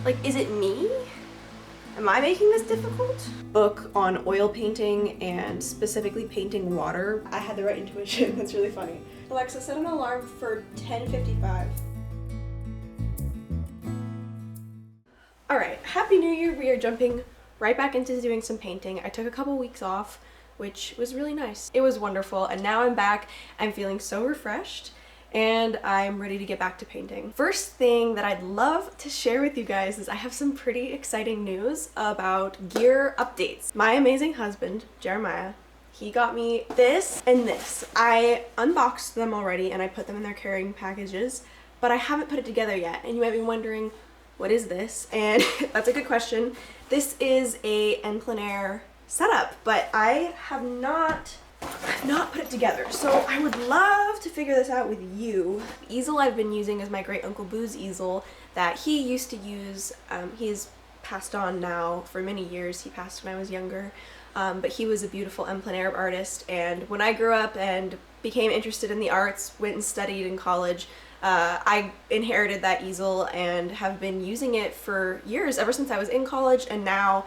Like, is it me? Am I making this difficult? Book on oil painting and specifically painting water. I had the right intuition. That's really funny. Alexa, set an alarm for 10:55. All right, Happy New Year. We are jumping right back into doing some painting. I took a couple weeks off, which was really nice. It was wonderful, and now I'm back. I'm feeling so refreshed, and I'm ready to get back to painting. First thing that I'd love to share with you guys is I have some pretty exciting news about gear updates. My amazing husband, Jeremiah, he got me this and this. I unboxed them already and I put them in their carrying packages, but I haven't put it together yet. And you might be wondering, what is this? And that's a good question. This is a plein air setup, but I've not put it together. So I would love to figure this out with you. The easel I've been using is my great Uncle Boo's easel that he used to use. He's passed on now for many years. He passed when I was younger, but he was a beautiful plein air artist. And when I grew up and became interested in the arts, went and studied in college, I inherited that easel and have been using it for years, ever since I was in college, and now,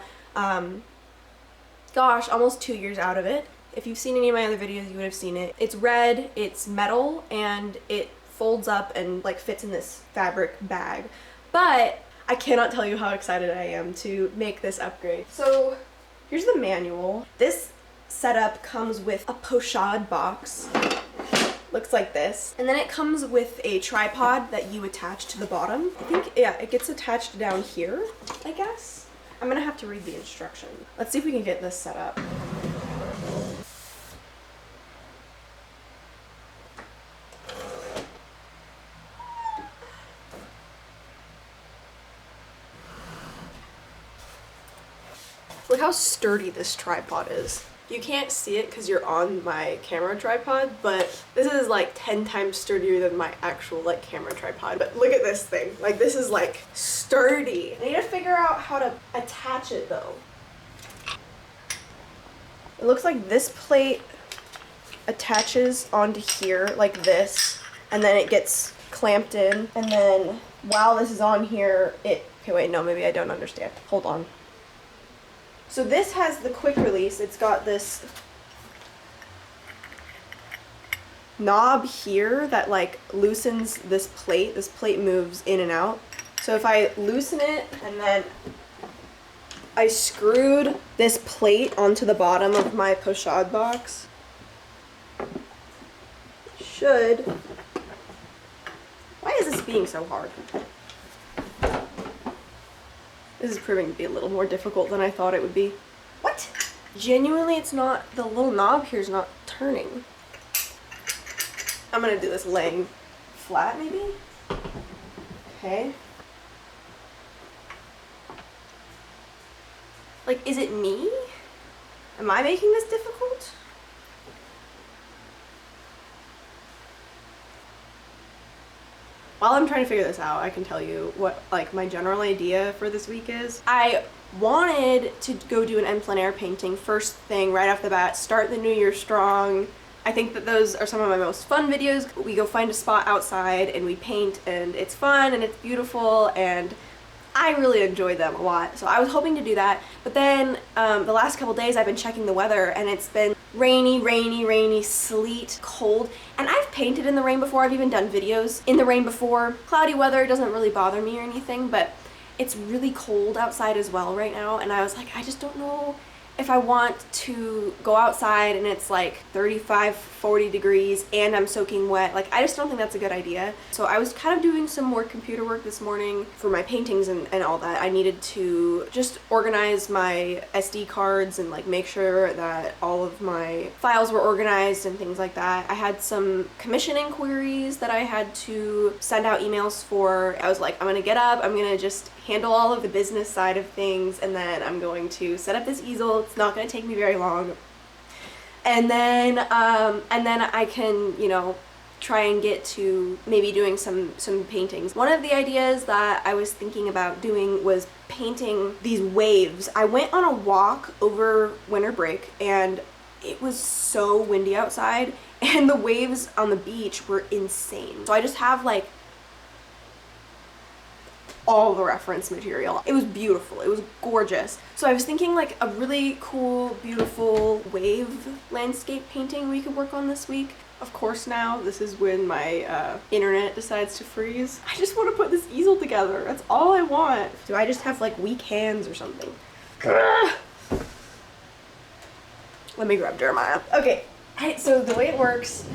gosh, almost 2 years out of it. If you've seen any of my other videos, you would have seen it. It's red, it's metal, and it folds up and like fits in this fabric bag. But I cannot tell you how excited I am to make this upgrade. So here's the manual. This setup comes with a pochade box. Looks like this. And then it comes with a tripod that you attach to the bottom. I think, yeah, it gets attached down here, I guess. I'm gonna have to read the instruction. Let's see if we can get this set up. Look how sturdy this tripod is. You can't see it because you're on my camera tripod, but this is like 10 times sturdier than my actual like camera tripod. But look at this thing. Like, this is like sturdy. I need to figure out how to attach it though. It looks like this plate attaches onto here like this, and then it gets clamped in. And then while this is on here, okay, wait, no, maybe I don't understand. Hold on. So this has the quick release. It's got this knob here that like loosens this plate. This plate moves in and out. So if I loosen it and then I screwed this plate onto the bottom of my pochade box, should... Why is this being so hard? This is proving to be a little more difficult than I thought it would be. What? Genuinely, it's not, the little knob here is not turning. I'm gonna do this laying flat, maybe? Okay. Like, is it me? Am I making this difficult? While I'm trying to figure this out, I can tell you what like my general idea for this week is. I wanted to go do an plein air painting first thing right off the bat, start the new year strong. I think that those are some of my most fun videos. We go find a spot outside and we paint, and it's fun and it's beautiful, and I really enjoy them a lot. So I was hoping to do that, but then the last couple days I've been checking the weather and it's been rainy, sleet, cold. And I've painted in the rain before. I've even done videos in the rain before. Cloudy weather doesn't really bother me or anything, but it's really cold outside as well right now. And I was like, I just don't know if I want to go outside and it's like 35, 40 degrees and I'm soaking wet. Like, I just don't think that's a good idea. So I was kind of doing some more computer work this morning for my paintings and all that. I needed to just organize my SD cards and like make sure that all of my files were organized and things like that. I had some commission inquiries that I had to send out emails for. I was like, I'm gonna get up, I'm gonna just handle all of the business side of things, and then I'm going to set up this easel. It's not going to take me very long, and then I can, you know, try and get to maybe doing some paintings. One of the ideas that I was thinking about doing was painting these waves. I went on a walk over winter break and it was so windy outside and the waves on the beach were insane. So I just have like all the reference material. It was beautiful. It was gorgeous. So I was thinking like a really cool, beautiful wave landscape painting we could work on this week. Of course now, this is when my internet decides to freeze. I just want to put this easel together. That's all I want. Do I just have like weak hands or something? Let me grab Jeremiah. Okay, so the way it works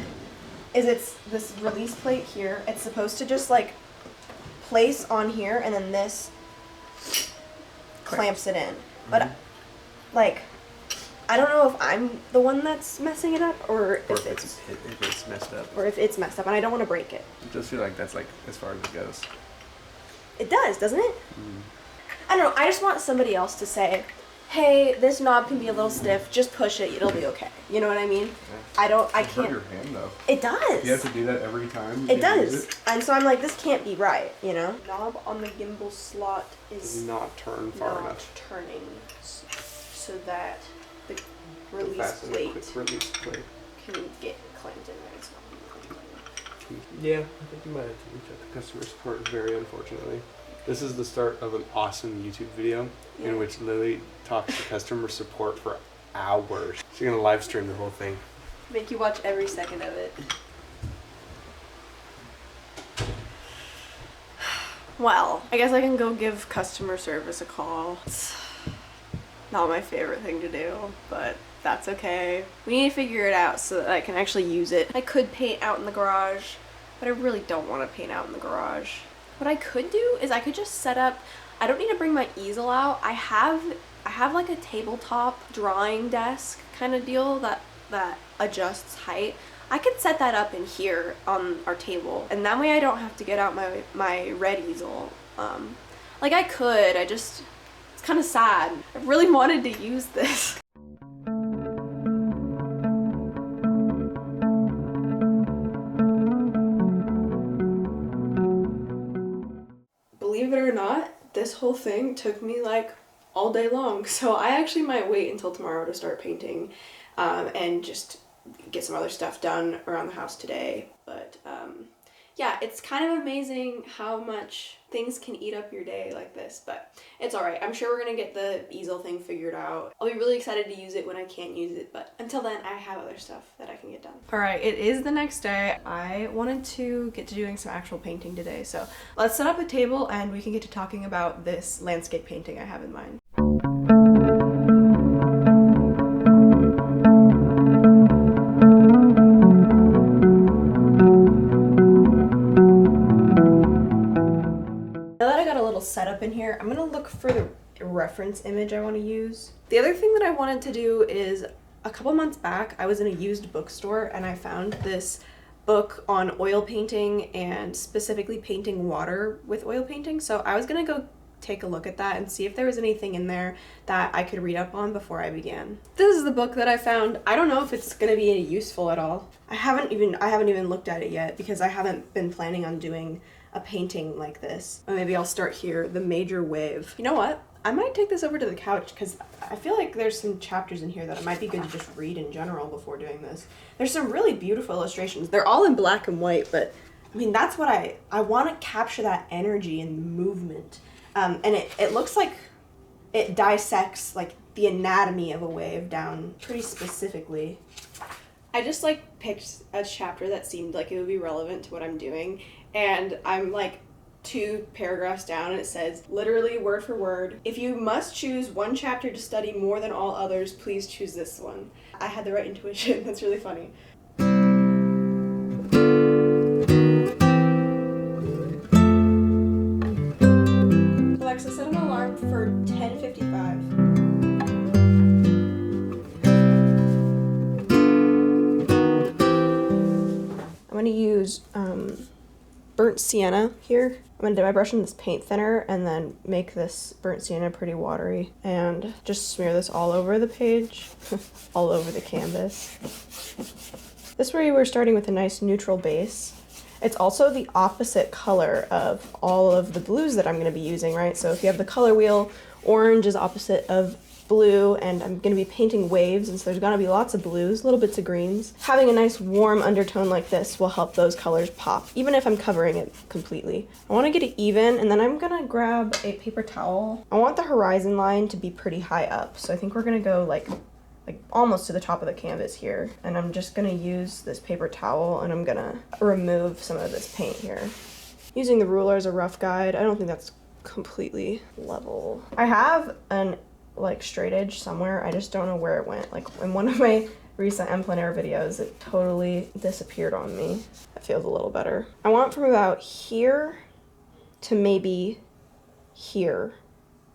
is it's this release plate here. It's supposed to just like place on here, and then this clamps it in. But like, I don't know if I'm the one that's messing it up, or if it's messed up. Or if it's messed up, and I don't want to break it. I just feel like that's like as far as it goes. It does, doesn't it? I don't know. I just want somebody else to say, hey, this knob can be a little stiff, just push it, it'll be okay. You know what I mean? I can't. Hurt your hand though. It does. You have to do that every time. It does. And so I'm like, this can't be right, you know? Knob on the gimbal slot is not turn far enough. Turning so that the release plate can get clamped in there. It's not. Yeah, I think you might have to reach out to customer support very unfortunately. This is the start of an awesome YouTube video in which Lily talks to customer support for hours. She's gonna live stream the whole thing. Make you watch every second of it. Well, I guess I can go give customer service a call. It's not my favorite thing to do, but that's okay. We need to figure it out so that I can actually use it. I could paint out in the garage, but I really don't want to paint out in the garage. What I could do is I could just set up, I don't need to bring my easel out. I have like a tabletop drawing desk kind of deal that adjusts height. I could set that up in here on our table, and that way I don't have to get out my red easel. Like I could, it's kind of sad. I really wanted to use this. Believe it or not, this whole thing took me like all day long. So I actually might wait until tomorrow to start painting and just get some other stuff done around the house today. But yeah, it's kind of amazing how much things can eat up your day like this, but it's all right. I'm sure we're gonna get the easel thing figured out. I'll be really excited to use it when I can use it, but until then, I have other stuff that I can get done. All right, it is the next day. I wanted to get to doing some actual painting today, so let's set up a table and we can get to talking about this landscape painting I have in mind. Setup in here, I'm gonna look for the reference image I want to use. The other thing that I wanted to do is a couple months back I was in a used bookstore and I found this book on oil painting and specifically painting water with oil painting. So I was gonna go take a look at that and see if there was anything in there that I could read up on before I began. This is the book that I found. I don't know if it's gonna be useful at all. I haven't even looked at it yet because I haven't been planning on doing a painting like this. Or maybe I'll start here, The Major Wave. You know what? I might take this over to the couch because I feel like there's some chapters in here that it might be good to just read in general before doing this. There's some really beautiful illustrations. They're all in black and white, but I mean, that's what I want to capture that energy and movement. And it looks like it dissects like the anatomy of a wave down pretty specifically. I just like picked a chapter that seemed like it would be relevant to what I'm doing, and I'm like 2 paragraphs down and it says, literally word for word, if you must choose one chapter to study more than all others, please choose this one. I had the right intuition. That's really funny. Alexa, set an alarm for 10:55. I'm going to use burnt sienna here. I'm going to dip my brush in this paint thinner and then make this burnt sienna pretty watery and just smear this all over the page, all over the canvas. This way we're starting with a nice neutral base. It's also the opposite color of all of the blues that I'm going to be using, right? So if you have the color wheel, orange is opposite of blue, and I'm gonna be painting waves, and so there's gonna be lots of blues, little bits of greens. Having a nice warm undertone like this will help those colors pop, even if I'm covering it completely. I wanna get it even, and then I'm gonna grab a paper towel. I want the horizon line to be pretty high up, so I think we're gonna go like almost to the top of the canvas here. And I'm just gonna use this paper towel, and I'm gonna remove some of this paint here. Using the ruler as a rough guide, I don't think that's completely level. I have an like straight edge somewhere, I just don't know where it went. Like in one of my recent en plein air videos, it totally disappeared on me. That feels a little better. I want from about here to maybe here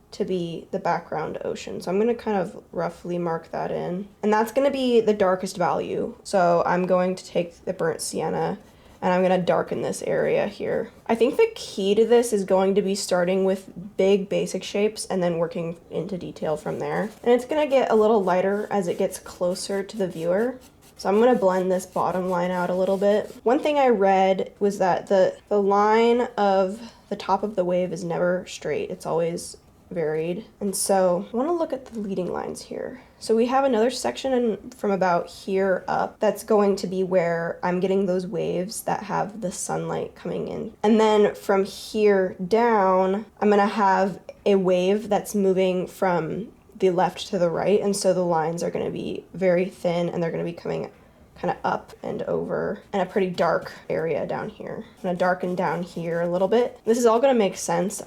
to be the background ocean. So I'm gonna kind of roughly mark that in. And that's gonna be the darkest value. So I'm going to take the burnt sienna and I'm gonna darken this area here. I think the key to this is going to be starting with big basic shapes and then working into detail from there. And it's gonna get a little lighter as it gets closer to the viewer. So I'm gonna blend this bottom line out a little bit. One thing I read was that the line of the top of the wave is never straight, it's always varied. And so I want to look at the leading lines here. So we have another section from about here up that's going to be where I'm getting those waves that have the sunlight coming in. And then from here down, I'm going to have a wave that's moving from the left to the right. And so the lines are going to be very thin and they're going to be coming kind of up and over, and a pretty dark area down here. I'm gonna darken down here a little bit. This is all gonna make sense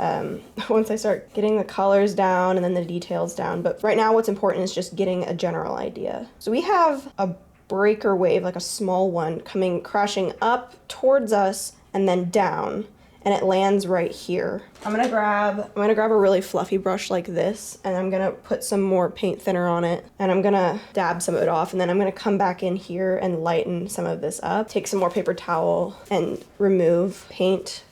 once I start getting the colors down and then the details down, but right now what's important is just getting a general idea. So we have a breaker wave, like a small one, coming crashing up towards us and then down, and it lands right here. I'm gonna grab a really fluffy brush like this, and I'm gonna put some more paint thinner on it, and I'm gonna dab some of it off, and then I'm gonna come back in here and lighten some of this up. Take some more paper towel and remove paint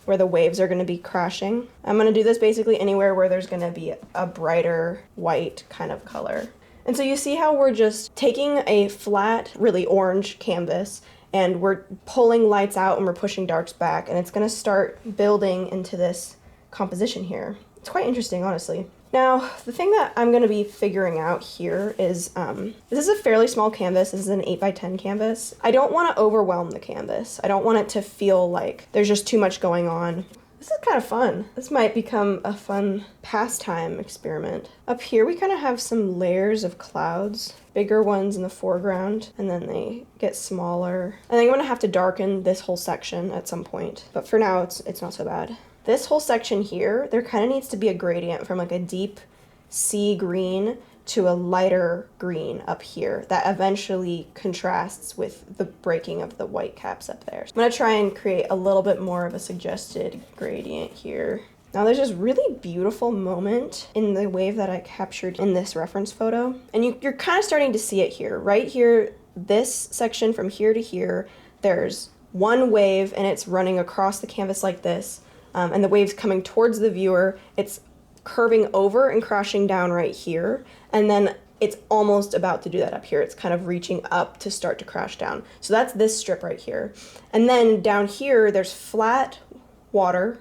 where the waves are gonna be crashing. I'm gonna do this basically anywhere where there's gonna be a brighter white kind of color. And so you see how we're just taking a flat, really orange canvas, and we're pulling lights out and we're pushing darks back, and it's gonna start building into this composition here. It's quite interesting, honestly. Now, the thing that I'm gonna be figuring out here is, this is a fairly small canvas. This is an 8x10 canvas. I don't wanna overwhelm the canvas. I don't want it to feel like there's just too much going on. This is kind of fun. This might become a fun pastime experiment. Up here, we kind of have some layers of clouds, bigger ones in the foreground, and then they get smaller. I think I'm gonna have to darken this whole section at some point, but for now, it's not so bad. This whole section here, there kind of needs to be a gradient from like a deep sea green to a lighter green up here that eventually contrasts with the breaking of the white caps up there. So I'm gonna try and create a little bit more of a suggested gradient here. Now there's this really beautiful moment in the wave that I captured in this reference photo, and you're kind of starting to see it here. Right here, this section from here to here, there's one wave and it's running across the canvas like this, and the wave's coming towards the viewer. It's curving over and crashing down right here, and then it's almost about to do that up here. It's kind of reaching up to start to crash down. So that's this strip right here. And then down here, there's flat water,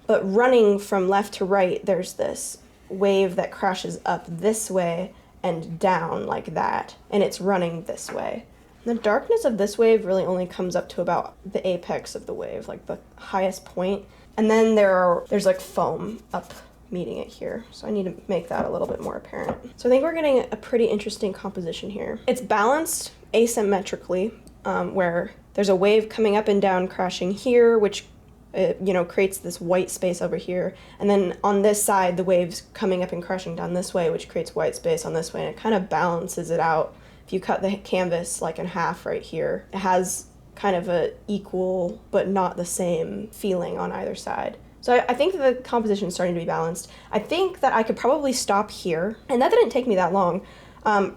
but running from left to right, there's this wave that crashes up this way and down like that, and it's running this way. The darkness of this wave really only comes up to about the apex of the wave, like the highest point. And then there's like foam up meeting it here. So I need to make that a little bit more apparent. So I think we're getting a pretty interesting composition here. It's balanced asymmetrically, where there's a wave coming up and down crashing here, which creates this white space over here. And then on this side, the wave's coming up and crashing down this way, which creates white space on this way. And it kind of balances it out. If you cut the canvas like in half right here, it has kind of a equal but not the same feeling on either side. So I think the composition is starting to be balanced. I think that I could probably stop here, and that didn't take me that long.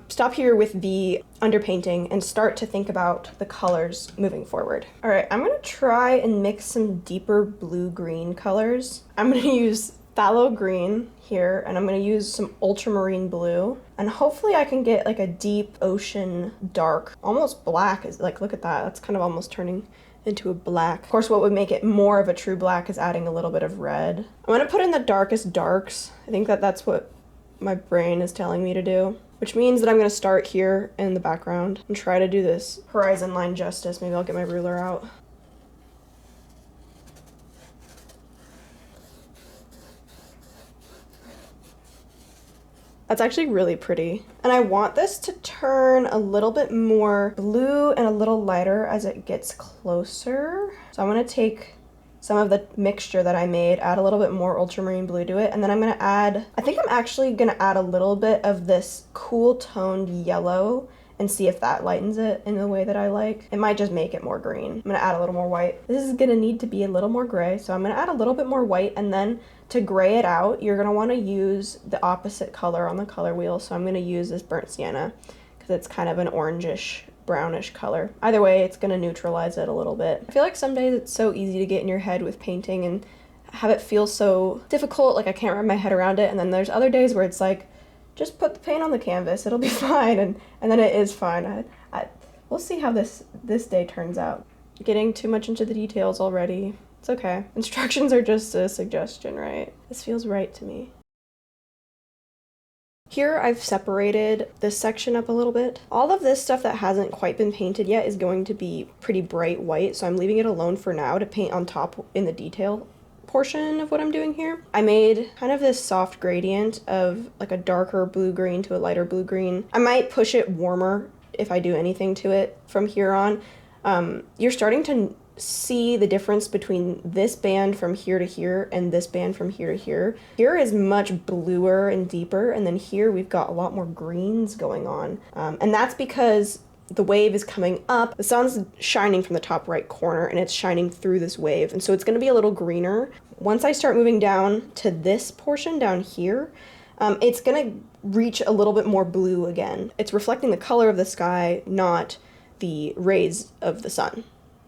Stop here with the underpainting and start to think about the colors moving forward. All right, I'm gonna try and mix some deeper blue-green colors. I'm gonna use phthalo green here, and I'm gonna use some ultramarine blue, and hopefully I can get like a deep ocean dark, almost black. Is like, look at that, that's kind of almost turning into a black. Of course, what would make it more of a true black is adding a little bit of red. I'm gonna put in the darkest darks. I think that's what my brain is telling me to do, which means that I'm gonna start here in the background and try to do this horizon line justice. Maybe I'll get my ruler out. That's actually really pretty. And I want this to turn a little bit more blue and a little lighter as it gets closer. So I'm gonna take some of the mixture that I made, add a little bit more ultramarine blue to it, and then I'm gonna add, I think I'm actually gonna add a little bit of this cool toned yellow and see if that lightens it in the way that I like. It might just make it more green. I'm gonna add a little more white. This is gonna need to be a little more gray, so I'm gonna add a little bit more white, and then to gray it out, you're gonna wanna use the opposite color on the color wheel. So I'm gonna use this burnt sienna because it's kind of an orangish, brownish color. Either way, it's gonna neutralize it a little bit. I feel like some days it's so easy to get in your head with painting and have it feel so difficult, like I can't wrap my head around it. And then there's other days where it's like, just put the paint on the canvas, it'll be fine. And then it is fine. We'll see how this day turns out. Getting too much into the details already. It's okay. Instructions are just a suggestion, right? This feels right to me. Here I've separated this section up a little bit. All of this stuff that hasn't quite been painted yet is going to be pretty bright white, so I'm leaving it alone for now to paint on top in the detail portion of what I'm doing here. I made kind of this soft gradient of like a darker blue-green to a lighter blue-green. I might push it warmer if I do anything to it from here on. You're starting to see the difference between this band from here to here and this band from here to here. Here is much bluer and deeper, and then here we've got a lot more greens going on. And that's because the wave is coming up, the sun's shining from the top right corner, and it's shining through this wave, and so it's gonna be a little greener. Once I start moving down to this portion down here, it's gonna reach a little bit more blue again. It's reflecting the color of the sky, not the rays of the sun,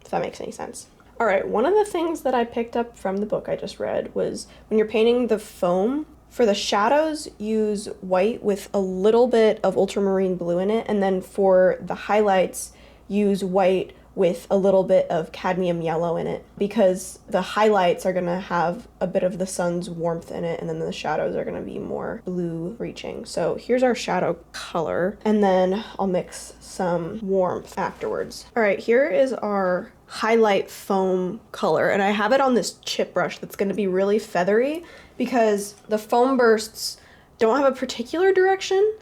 if that makes any sense. All right, one of the things that I picked up from the book I just read was when you're painting the foam, for the shadows, use white with a little bit of ultramarine blue in it, and then for the highlights, use white with a little bit of cadmium yellow in it, because the highlights are gonna have a bit of the sun's warmth in it, and then the shadows are gonna be more blue reaching. So here's our shadow color, and then I'll mix some warmth afterwards. All right, here is our highlight foam color, and I have it on this chip brush that's gonna be really feathery because the foam bursts don't have a particular direction.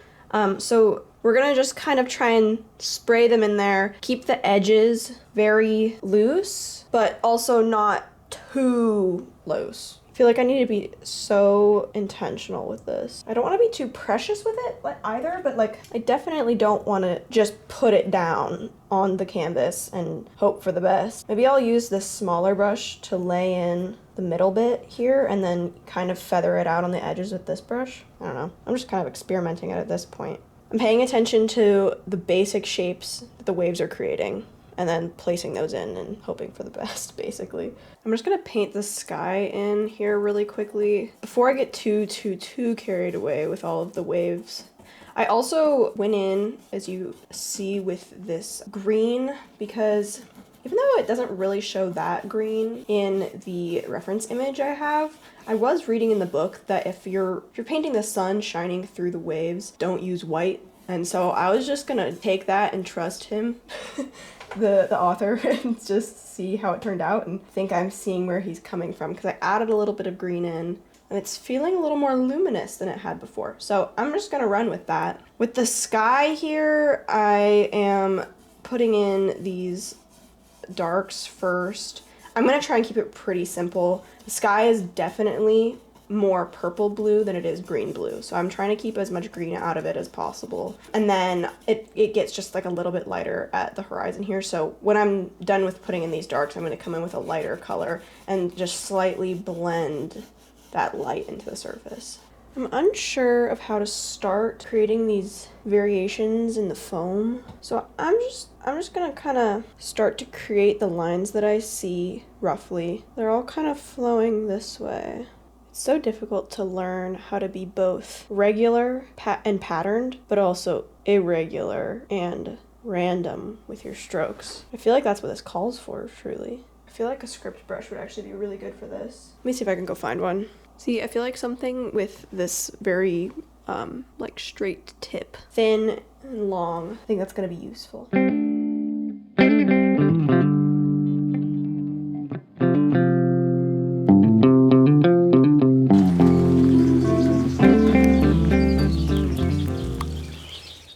So we're gonna just kind of try and spray them in there, keep the edges very loose, but also not too loose. I feel like I need to be so intentional with this. I don't want to be too precious with it either, but like I definitely don't want to just put it down on the canvas and hope for the best. Maybe I'll use this smaller brush to lay in the middle bit here and then kind of feather it out on the edges with this brush. I don't know. I'm just kind of experimenting at this point. I'm paying attention to the basic shapes that the waves are creating and then placing those in and hoping for the best, basically. I'm just gonna paint the sky in here really quickly before I get too carried away with all of the waves. I also went in, as you see, with this green because even though it doesn't really show that green in the reference image I have, I was reading in the book that if you're painting the sun shining through the waves, don't use white. And so I was just gonna take that and trust him, the author, and just see how it turned out and think I'm seeing where he's coming from, because I added a little bit of green in and it's feeling a little more luminous than it had before. So I'm just gonna run with that. With the sky here, I am putting in these darks first. I'm gonna try and keep it pretty simple. The sky is definitely more purple blue than it is green blue, so I'm trying to keep as much green out of it as possible. And then it gets just like a little bit lighter at the horizon here, so when I'm done with putting in these darks, I'm going to come in with a lighter color and just slightly blend that light into the surface. I'm unsure of how to start creating these variations in the foam, so I'm just gonna kind of start to create the lines that I see roughly. They're all kind of flowing this way. It's so difficult to learn how to be both regular and patterned, but also irregular and random with your strokes. I feel like that's what this calls for, truly. I feel like a script brush would actually be really good for this. Let me see if I can go find one. See, I feel like something with this very like straight tip. Thin and long. I think that's gonna be useful.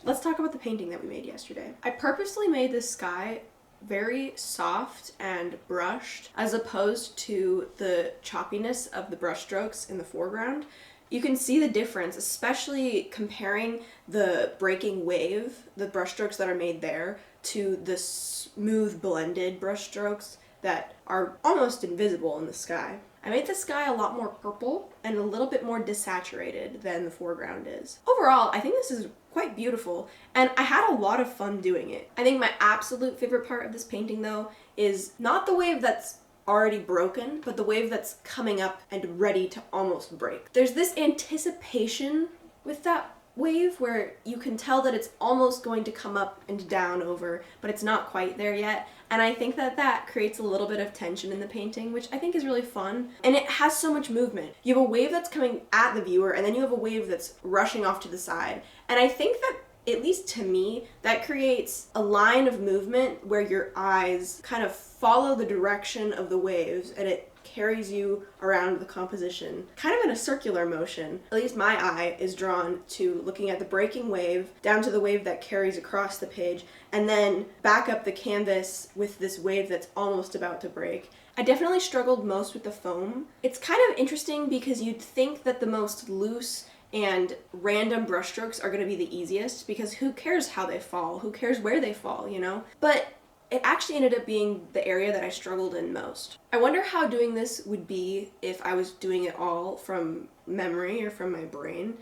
Let's talk about the painting that we made yesterday. I purposely made this sky very soft and brushed as opposed to the choppiness of the brush strokes in the foreground. You can see the difference, especially comparing the breaking wave, the brush strokes that are made there, to the smooth blended brush strokes that are almost invisible in the sky. I made the sky a lot more purple and a little bit more desaturated than the foreground is. Overall, I think this is quite beautiful, and I had a lot of fun doing it. I think my absolute favorite part of this painting, though, is not the wave that's already broken, but the wave that's coming up and ready to almost break. There's this anticipation with that wave where you can tell that it's almost going to come up and down over, but it's not quite there yet. And I think that that creates a little bit of tension in the painting, which I think is really fun. And it has so much movement. You have a wave that's coming at the viewer, and then you have a wave that's rushing off to the side. And I think that, at least to me, that creates a line of movement where your eyes kind of follow the direction of the waves, and it carries you around the composition, kind of in a circular motion. At least my eye is drawn to looking at the breaking wave, down to the wave that carries across the page, and then back up the canvas with this wave that's almost about to break. I definitely struggled most with the foam. It's kind of interesting because you'd think that the most loose and random brushstrokes are going to be the easiest, because who cares how they fall? Who cares where they fall, you know? But it actually ended up being the area that I struggled in most. I wonder how doing this would be if I was doing it all from memory or from my brain.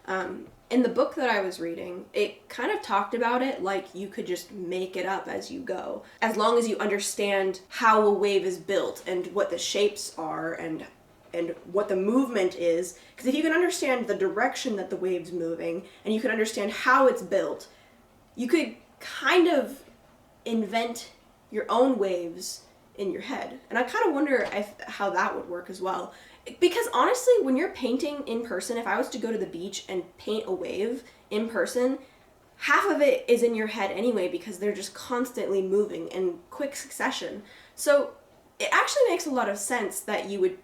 In the book that I was reading, it kind of talked about it like you could just make it up as you go, as long as you understand how a wave is built and what the shapes are and what the movement is. Because if you can understand the direction that the wave's moving and you can understand how it's built, you could kind of invent your own waves in your head. And I kind of wonder how that would work as well. Because honestly, when you're painting in person, if I was to go to the beach and paint a wave in person, half of it is in your head anyway, because they're just constantly moving in quick succession. So it actually makes a lot of sense that you would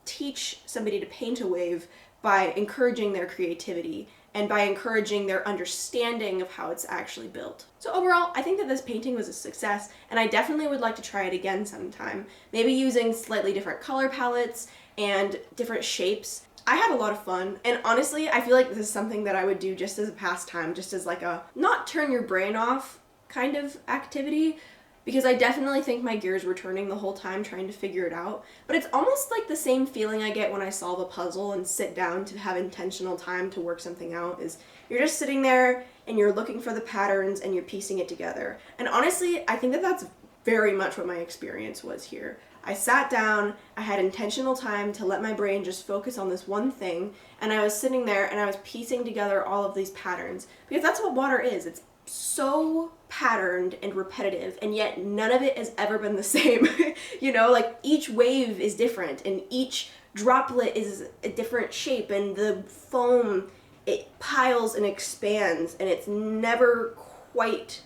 teach somebody to paint a wave by encouraging their creativity and by encouraging their understanding of how it's actually built. So overall, I think that this painting was a success, and I definitely would like to try it again sometime. Maybe using slightly different color palettes and different shapes. I had a lot of fun, and honestly, I feel like this is something that I would do just as a pastime, just as like a not turn your brain off kind of activity, because I definitely think my gears were turning the whole time trying to figure it out. But it's almost like the same feeling I get when I solve a puzzle and sit down to have intentional time to work something out, is you're just sitting there and you're looking for the patterns and you're piecing it together. And honestly, I think that that's very much what my experience was here. I sat down, I had intentional time to let my brain just focus on this one thing, and I was sitting there and I was piecing together all of these patterns, because that's what water is. It's so patterned and repetitive, and yet none of it has ever been the same. You know, like each wave is different and each droplet is a different shape, and the foam, it piles and expands, and it's never quite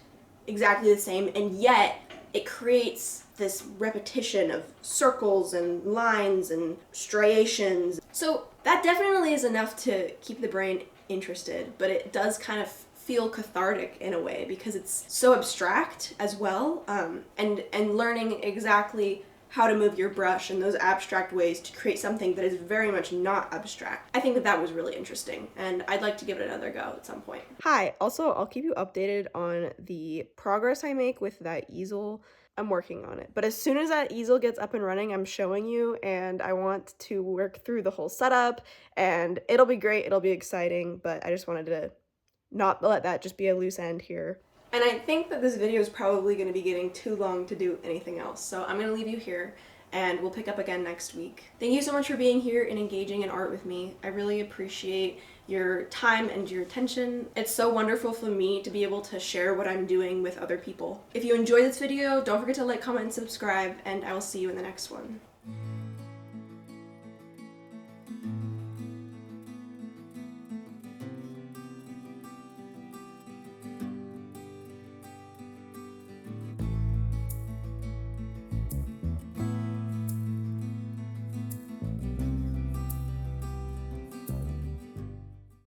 exactly the same, and yet it creates this repetition of circles and lines and striations. So that definitely is enough to keep the brain interested, but it does kind of feel cathartic in a way, because it's so abstract as well, and learning exactly how to move your brush in those abstract ways to create something that is very much not abstract. I think that that was really interesting, and I'd like to give it another go at some point. Hi, also I'll keep you updated on the progress I make with that easel. I'm working on it, but as soon as that easel gets up and running, I'm showing you, and I want to work through the whole setup, and it'll be great, it'll be exciting, but I just wanted to not let that just be a loose end here. And I think that this video is probably going to be getting too long to do anything else, so I'm going to leave you here, and we'll pick up again next week. Thank you so much for being here and engaging in art with me. I really appreciate your time and your attention. It's so wonderful for me to be able to share what I'm doing with other people. If you enjoyed this video, don't forget to like, comment, and subscribe, and I will see you in the next one.